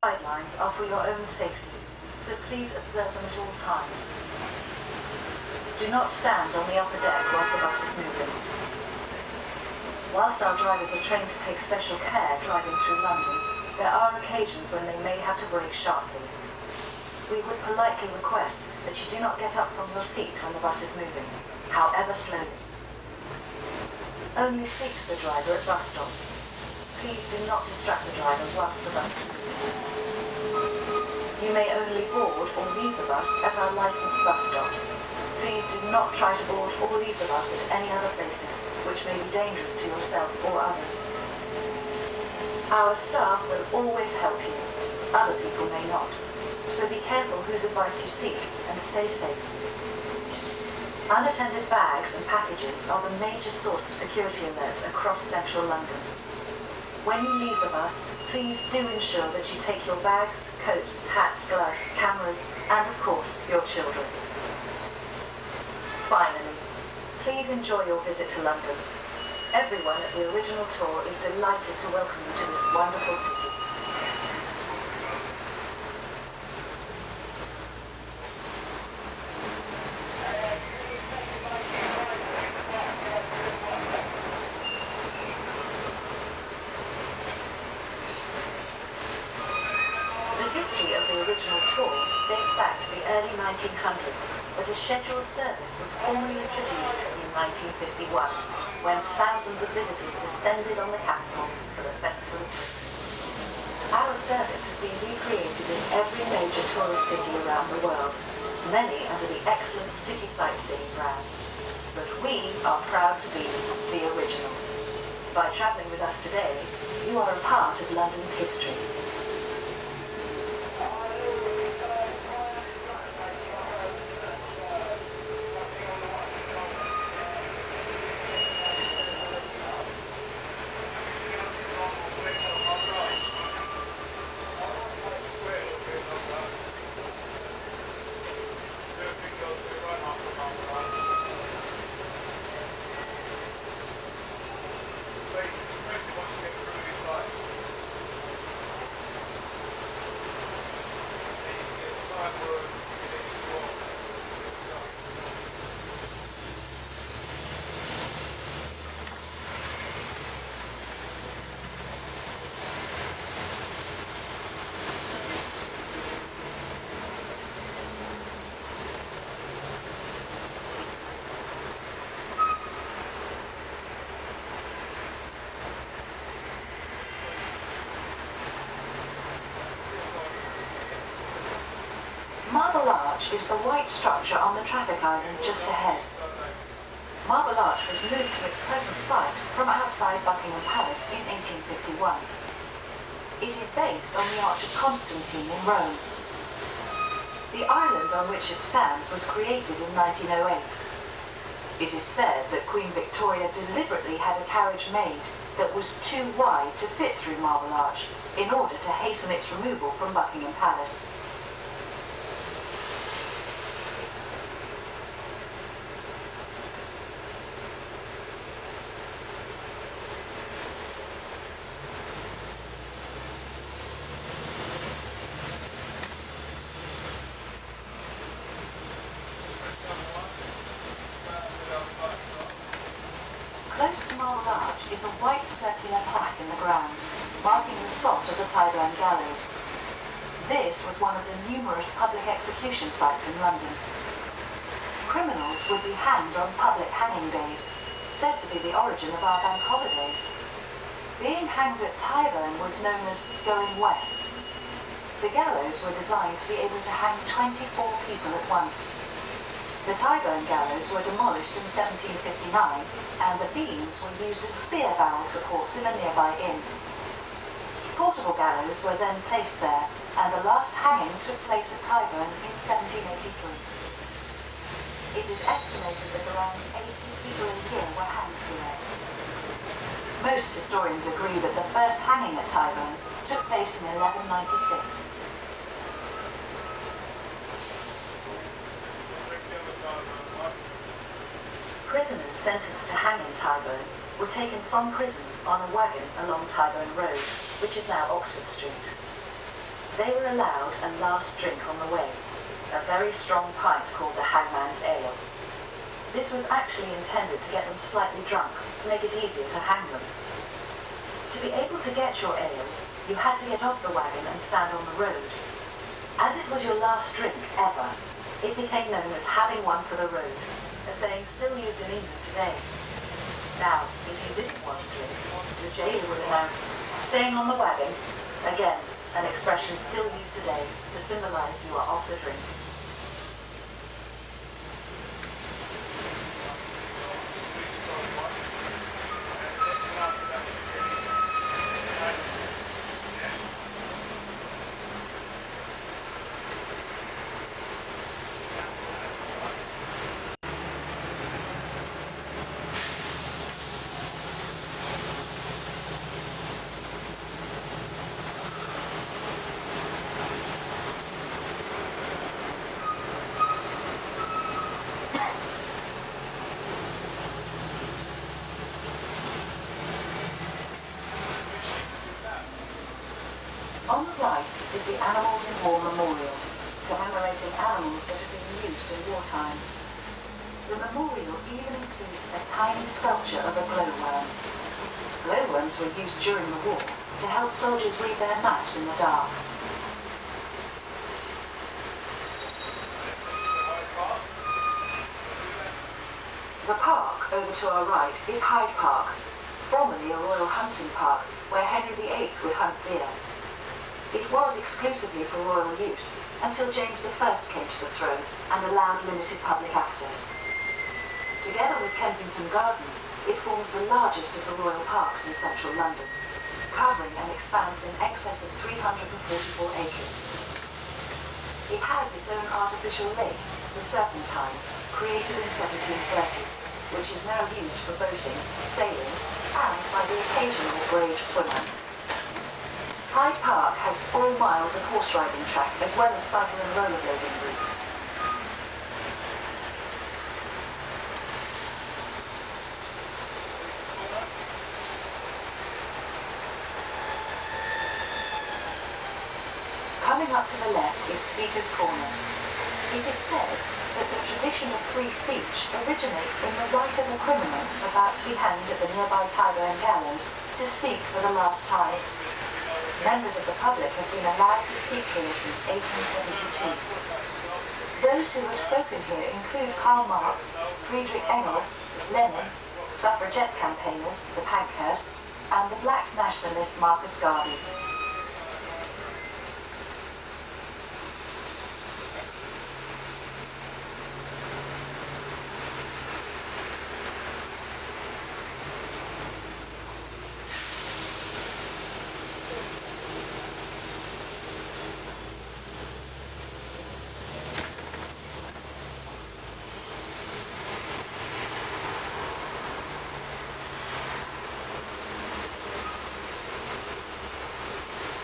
Guidelines are for your own safety, so please observe them at all times. Do not stand on the upper deck whilst the bus is moving. Whilst our drivers are trained to take special care driving through London, there are occasions when they may have to brake sharply. We would politely request that you do not get up from your seat when the bus is moving, however slowly. Only speak to the driver at bus stops. Please do not distract the driver whilst the bus is moving. You may only board or leave the bus at our licensed bus stops. Please do not try to board or leave the bus at any other places, which may be dangerous to yourself or others. Our staff will always help you. Other people may not. So be careful whose advice you seek and stay safe. Unattended bags and packages are the major source of security alerts across central London. When you leave the bus, please do ensure that you take your bags, coats, hats, gloves, cameras, and of course, your children. Finally, please enjoy your visit to London. Everyone at the original tour is delighted to welcome you to this wonderful city. The history of the original tour dates back to the early 1900s, but a scheduled service was formally introduced in 1951, when thousands of visitors descended on the capital for the Festival of Britain. Our service has been recreated in every major tourist city around the world, many under the excellent City Sightseeing brand. But we are proud to be the original. By travelling with us today, you are a part of London's history. Marble Arch is the white structure on the traffic island just ahead. Marble Arch was moved to its present site from outside Buckingham Palace in 1851. It is based on the Arch of Constantine in Rome. The island on which it stands was created in 1908. It is said that Queen Victoria deliberately had a carriage made that was too wide to fit through Marble Arch in order to hasten its removal from Buckingham Palace. Close to Marble Arch is a white circular plaque in the ground, marking the spot of the Tyburn Gallows. This was one of the numerous public execution sites in London. Criminals would be hanged on public hanging days, said to be the origin of our bank holidays. Being hanged at Tyburn was known as going west. The gallows were designed to be able to hang 24 people at once. The Tyburn Gallows were demolished in 1759, and the beams were used as beer barrel supports in a nearby inn. Portable gallows were then placed there, and the last hanging took place at Tyburn in 1783. It is estimated that around 80 people a year were hanged here. Most historians agree that the first hanging at Tyburn took place in 1196. Prisoners sentenced to hang in Tyburn were taken from prison on a wagon along Tyburn Road, which is now Oxford Street. They were allowed a last drink on the way, a very strong pint called the Hangman's Ale. This was actually intended to get them slightly drunk, to make it easier to hang them. To be able to get your ale, you had to get off the wagon and stand on the road. As it was your last drink ever, it became known as having one for the road, a saying still used in England today. Now, if you didn't want to drink, the jailer would announce, "Staying on the wagon," again, an expression still used today to symbolize you are off the drink. On the right is the Animals in War Memorial, commemorating animals that have been used in wartime. The memorial even includes a tiny sculpture of a glowworm. Glowworms were used during the war to help soldiers read their maps in the dark. The park over to our right is Hyde Park, formerly a royal hunting park where Henry VIII would hunt deer. It was exclusively for royal use until James I came to the throne and allowed limited public access. Together with Kensington Gardens, it forms the largest of the royal parks in central London, covering an expanse in excess of 344 acres. It has its own artificial lake, the Serpentine, created in 1730, which is now used for boating, sailing, and by the occasional brave swimmer. Hyde Park has 4 miles of horse riding track as well as cycle and rollerblading routes. Coming up to the left is Speaker's Corner. It is said that the tradition of free speech originates in the right of a criminal about to be hanged at the nearby Tyburn gallows to speak for the last time. Members of the public have been allowed to speak here since 1872. Those who have spoken here include Karl Marx, Friedrich Engels, Lenin, suffragette campaigners, the Pankhursts, and the black nationalist Marcus Garvey.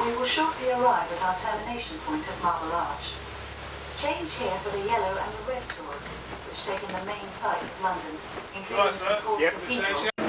We will shortly arrive at our termination point at Marble Arch. Change here for the yellow and the red tours, which take in the main sights of London, including St Paul's Cathedral,